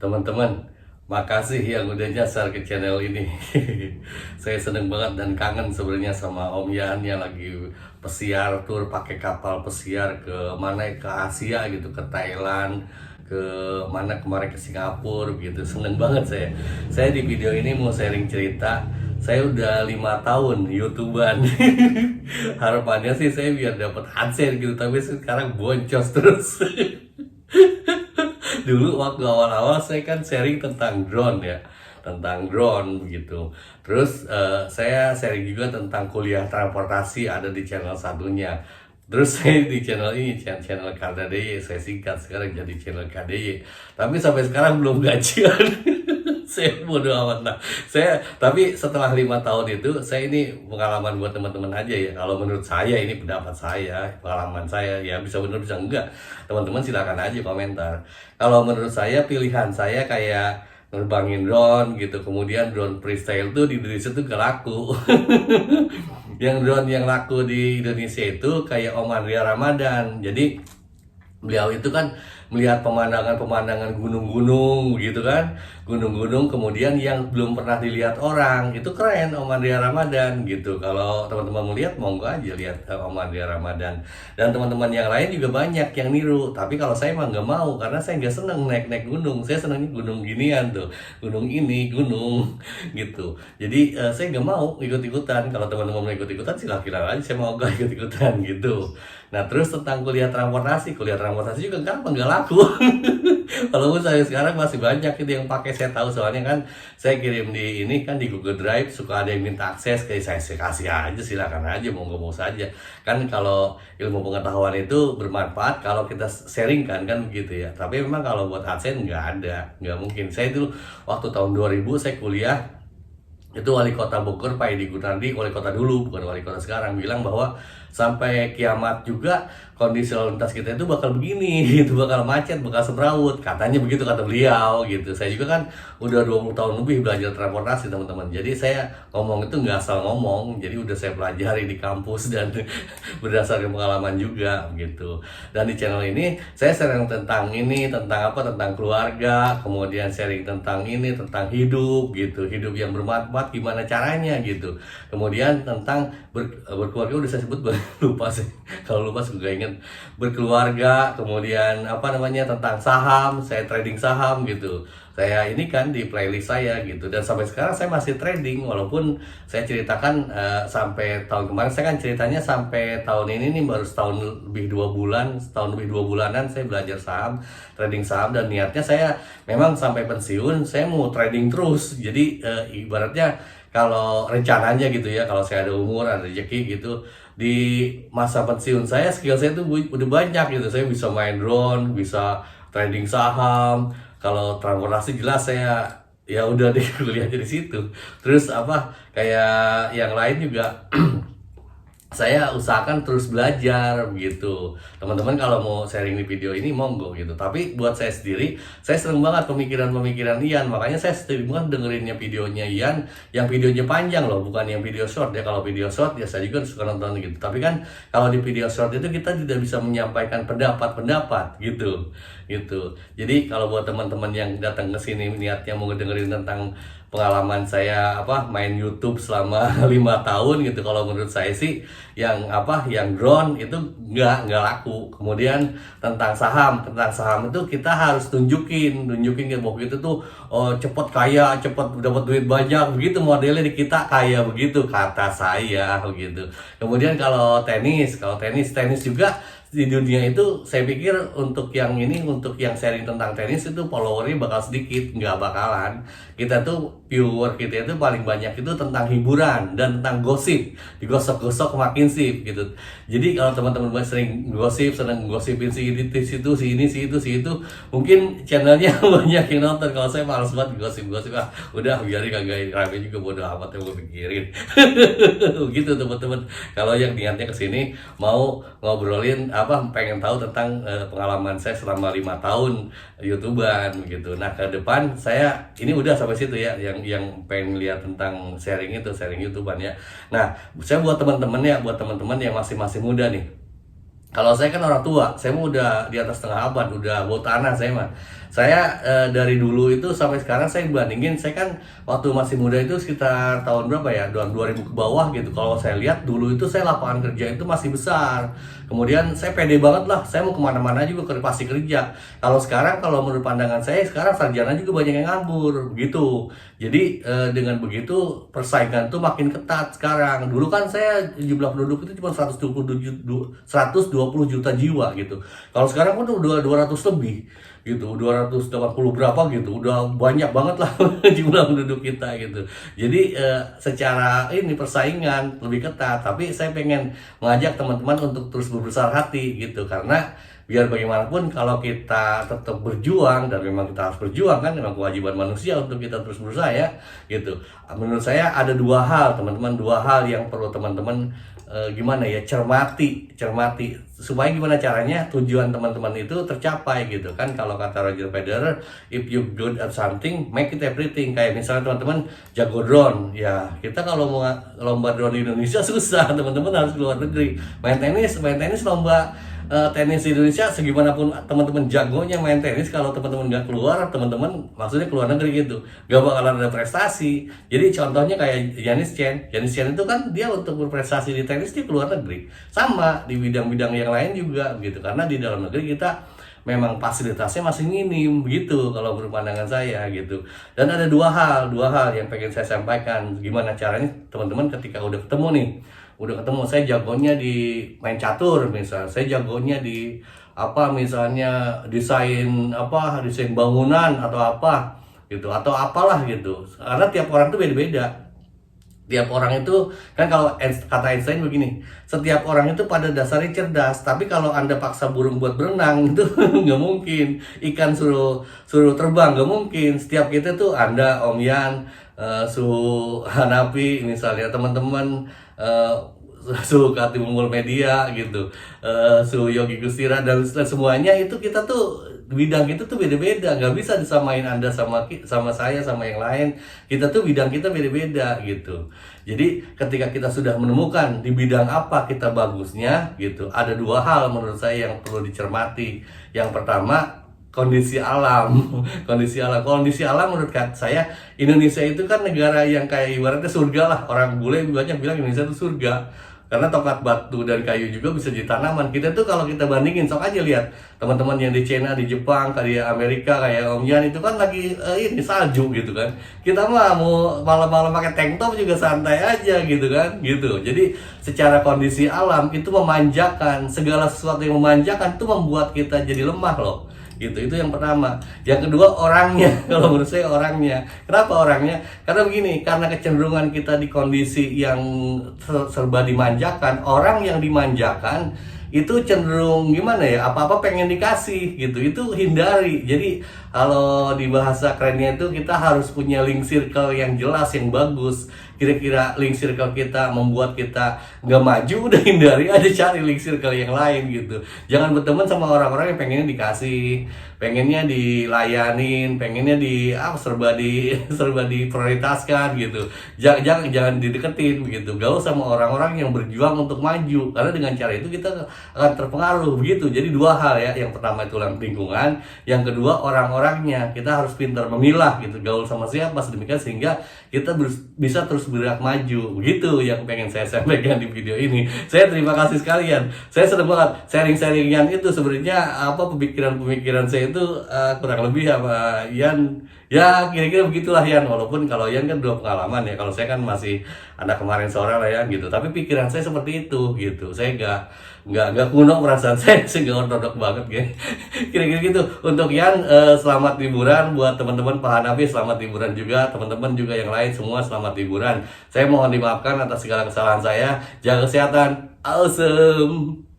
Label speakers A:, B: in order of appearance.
A: Teman-teman, makasih yang udah nyasar ke channel ini. Saya seneng banget dan kangen sebenarnya sama Om Yan yang lagi pesiar tur pakai kapal pesiar ke mana ke Asia gitu, ke Thailand, ke mana kemarin ke Singapura gitu. Seneng banget saya. Saya di video ini mau sharing cerita. Saya udah 5 tahun YouTuber. Harapannya sih saya biar dapat adsense gitu, tapi sekarang boncos terus. Dulu waktu awal-awal saya kan sharing tentang drone ya, tentang drone begitu. Terus saya sharing juga tentang kuliah transportasi ada di channel satunya. Terus saya di channel ini, channel KDY, saya singkat sekarang jadi channel KDY. Tapi sampai sekarang belum gajian. Saya bodo amat. Nah, tapi setelah 5 tahun itu, saya ini pengalaman buat teman-teman aja ya. Kalau menurut saya ini pendapat saya, pengalaman saya, ya bisa benar bisa enggak. Teman-teman silakan aja komentar. Kalau menurut saya pilihan saya kayak nerbangin drone gitu, kemudian drone freestyle tuh di Indonesia tuh gak laku. Yang drone yang laku di Indonesia itu kayak Om Andrea Ramadan. Jadi beliau itu kan melihat pemandangan-pemandangan gunung-gunung gitu kan, gunung-gunung kemudian yang belum pernah dilihat orang. Itu keren Om Andrea Ramadan gitu. Kalau teman-teman melihat monggo aja lihat Om Andrea Ramadan, dan teman-teman yang lain juga banyak yang niru. Tapi kalau saya mah nggak mau, karena saya nggak seneng naik-naik gunung. Saya senangnya gunung ginian tuh, gunung ini, gunung gitu. Jadi saya nggak mau ikut-ikutan. Kalau teman-teman mau ikut-ikutan silahkan aja, saya mau gak ikut-ikutan gitu. Nah, terus tentang kuliah transportasi juga gampang, nggak laku. Walaupun saya sekarang masih banyak itu yang pakai, saya tahu soalnya kan saya kirim di ini kan di Google Drive, suka ada yang minta akses, kayak saya kasih aja, silakan aja, mau saja. Kan kalau ilmu pengetahuan itu bermanfaat kalau kita sharing kan begitu ya. Tapi memang kalau buat AdSense nggak ada, nggak mungkin. Saya itu waktu tahun 2000 saya kuliah, itu wali kota Bogor Pak Edi Gunardi, wali kota dulu bukan wali kota sekarang, bilang bahwa sampai kiamat juga kondisi lalu lintas kita itu bakal begini gitu, bakal macet, bakal semrawut, katanya begitu kata beliau gitu. Saya juga kan udah 20 tahun lebih belajar transportasi teman-teman, jadi saya ngomong itu nggak asal ngomong, jadi udah saya pelajari di kampus dan berdasarkan pengalaman juga gitu. Dan di channel ini saya sharing tentang ini, tentang apa, tentang keluarga, kemudian sharing tentang ini, tentang hidup gitu, hidup yang bermanfaat gimana caranya gitu. Kemudian tentang berkeluarga udah saya sebut, lupa sih, kalau lupa juga ingat. Berkeluarga, kemudian apa namanya, tentang saham, saya trading saham gitu. Saya ini kan di playlist saya gitu, dan sampai sekarang saya masih trading, walaupun saya ceritakan sampai tahun kemarin, saya kan ceritanya sampai tahun ini nih baru setahun lebih 2 bulan, setahun lebih 2 bulanan saya belajar saham, trading saham, dan niatnya saya memang sampai pensiun saya mau trading terus. Jadi ibaratnya kalau rencananya gitu ya, kalau saya ada umur, ada rezeki gitu, di masa pensiun saya skill saya tuh udah banyak gitu. Saya bisa main drone, bisa trading saham. Kalau transportasi jelas saya ya udah deh kuliahnya di situ. Terus apa kayak yang lain juga saya usahakan terus belajar begitu. Teman-teman kalau mau sharing di video ini monggo gitu. Tapi buat saya sendiri, saya sering banget pemikiran-pemikiran Ian. Makanya saya sering banget dengerinnya videonya Ian, yang videonya panjang loh, bukan yang video short ya. Kalau video short ya saya juga suka nonton gitu. Tapi kan kalau di video short itu kita tidak bisa menyampaikan pendapat-pendapat gitu. Gitu. Jadi kalau buat teman-teman yang datang ke sini niatnya mau dengerin tentang pengalaman saya main YouTube selama 5 tahun gitu, kalau menurut saya sih yang drone itu nggak laku. Kemudian tentang saham itu kita harus tunjukin bahwa kita tuh cepet kaya, cepet dapat duit banyak begitu, modelnya di kita kaya begitu kata saya begitu. Kemudian kalau tenis juga di dunia itu saya pikir untuk yang sharing tentang tenis itu followernya bakal sedikit, nggak bakalan. Kita tuh viewer kita itu paling banyak itu tentang hiburan dan tentang gosip, digosok-gosok makin sip gitu. Jadi kalau teman-teman sering gosip, senang gosipin si ini si itu, mungkin channelnya banyak yang nonton. Kalau saya malas banget gosip-gosip, udah biarin, kagak rame juga, bodo amat yang gue pikirin. Gitu teman-teman. Kalau yang niatnya kesini mau ngobrolin pengen tahu tentang pengalaman saya selama 5 tahun YouTuber gitu. Nah, ke depan saya ini udah sampai situ ya, yang pengen lihat tentang sharing YouTuber ya. Nah, saya buat teman-teman yang masih muda nih. Kalau saya kan orang tua, saya mah udah di atas setengah abad, udah bawa tanah saya mah. Saya dari dulu itu sampai sekarang saya bandingin, saya kan waktu masih muda itu sekitar tahun berapa ya, 2000 ke bawah gitu. Kalau saya lihat dulu itu saya lapangan kerja itu masih besar. Kemudian saya pede banget lah, saya mau kemana-mana juga pasti kerja. Kalau sekarang, kalau menurut pandangan saya, sekarang sarjana juga banyak yang nganggur, begitu. Jadi dengan begitu persaingan tuh makin ketat sekarang. Dulu kan saya jumlah penduduk itu cuma 120 juta jiwa gitu. Kalau sekarang kan udah 200 lebih gitu, 280 berapa gitu, udah banyak banget lah jumlah penduduk kita gitu. Jadi secara ini persaingan lebih ketat, tapi saya pengen mengajak teman-teman untuk terus berbesar hati gitu, karena biar bagaimanapun kalau kita tetap berjuang, dan memang kita harus berjuang kan, memang kewajiban manusia untuk kita terus berusaha ya gitu. Menurut saya ada dua hal teman-teman, dua hal yang perlu teman-teman gimana ya, cermati supaya gimana caranya tujuan teman-teman itu tercapai gitu kan. Kalau kata Roger Federer, if you good at something, make it everything. Kayak misalnya teman-teman jago drone ya, kita kalau mau lomba drone di Indonesia susah, teman-teman harus keluar negeri. Main tenis lomba tenis di Indonesia, segimanapun teman-teman jagonya main tenis, kalau teman-teman nggak keluar, teman-teman maksudnya keluar negeri gitu, nggak bakalan ada prestasi. Jadi contohnya kayak Yanis Chen itu kan dia untuk berprestasi di tenis dia keluar negeri, sama di bidang-bidang yang lain juga gitu, karena di dalam negeri kita memang fasilitasnya masih minim gitu kalau menurut pandangan saya gitu. Dan ada dua hal yang pengen saya sampaikan, gimana caranya teman-teman ketika udah ketemu, saya jagonya di main catur misalnya, saya jagonya di apa misalnya desain bangunan atau apa gitu, atau apalah gitu, karena tiap orang tuh beda-beda. Tiap orang itu kan, kalau kata Einstein begini, setiap orang itu pada dasarnya cerdas, tapi kalau Anda paksa burung buat berenang itu nggak mungkin. Ikan suruh terbang nggak mungkin. Setiap kita tuh, Anda, Om Yan, Su Hanapi misalnya, teman-teman Su Katimumpul Media gitu, Su Yogi Gustira, dan semuanya itu kita tuh bidang kita tuh beda-beda, nggak bisa disamain Anda sama saya sama yang lain. Kita tuh bidang kita beda-beda gitu. Jadi ketika kita sudah menemukan di bidang apa kita bagusnya gitu, ada dua hal menurut saya yang perlu dicermati. Yang pertama, kondisi alam. Kondisi alam menurut saya, Indonesia itu kan negara yang kayak ibaratnya surga lah. Orang bule banyak bilang Indonesia itu surga, karena tongkat batu dan kayu juga bisa jadi tanaman. Kita tuh kalau kita bandingin, sok aja lihat teman-teman yang di China, di Jepang, kayak Amerika, kayak Om Yan itu kan lagi ini salju gitu kan. Kita mah mau malam-malam pakai tank top juga santai aja gitu kan gitu. Jadi secara kondisi alam itu memanjakan, segala sesuatu yang memanjakan itu membuat kita jadi lemah loh gitu. Itu yang pertama. Yang kedua, orangnya. Kalau menurut saya orangnya. Kenapa orangnya? Karena begini, karena kecenderungan kita di kondisi yang serba dimanjakan, orang yang dimanjakan itu cenderung gimana ya, apa-apa pengen dikasih gitu, itu hindari. Jadi kalau di bahasa kerennya itu, kita harus punya link circle yang jelas, yang bagus. Kira-kira link circle kita membuat kita nggak maju, udah hindari aja, cari link circle yang lain gitu. Jangan berteman sama orang-orang yang pengennya dikasih, pengennya dilayanin, pengennya serba diprioritaskan gitu. Jangan dideketin begitu. Gaul sama orang-orang yang berjuang untuk maju, karena dengan cara itu kita akan terpengaruh begitu. Jadi dua hal ya, yang pertama itu lingkungan, yang kedua orang-orangnya. Kita harus pintar memilah gitu, gaul sama siapa sedemikian sehingga kita bisa terus bergerak maju. Begitu yang pengen saya sampaikan di video ini. Saya terima kasih sekalian. Saya senang banget sharing-sharingan itu. Sebenarnya pemikiran saya itu kurang lebih sama Yan. Ya kira-kira begitulah Yan. Walaupun kalau Yan kan udah pengalaman ya. Kalau saya kan masih anak kemarin sore lah ya gitu. Tapi pikiran saya seperti itu gitu. Saya nggak kuno perasaan saya nggak ortodok banget ya. Kira-kira gitu. Untuk Yan, selamat liburan buat teman-teman Pak Hanafi, selamat liburan juga teman-teman juga yang lain semua, selamat liburan. Saya mohon dimaafkan atas segala kesalahan saya. Jaga kesehatan. Awesome.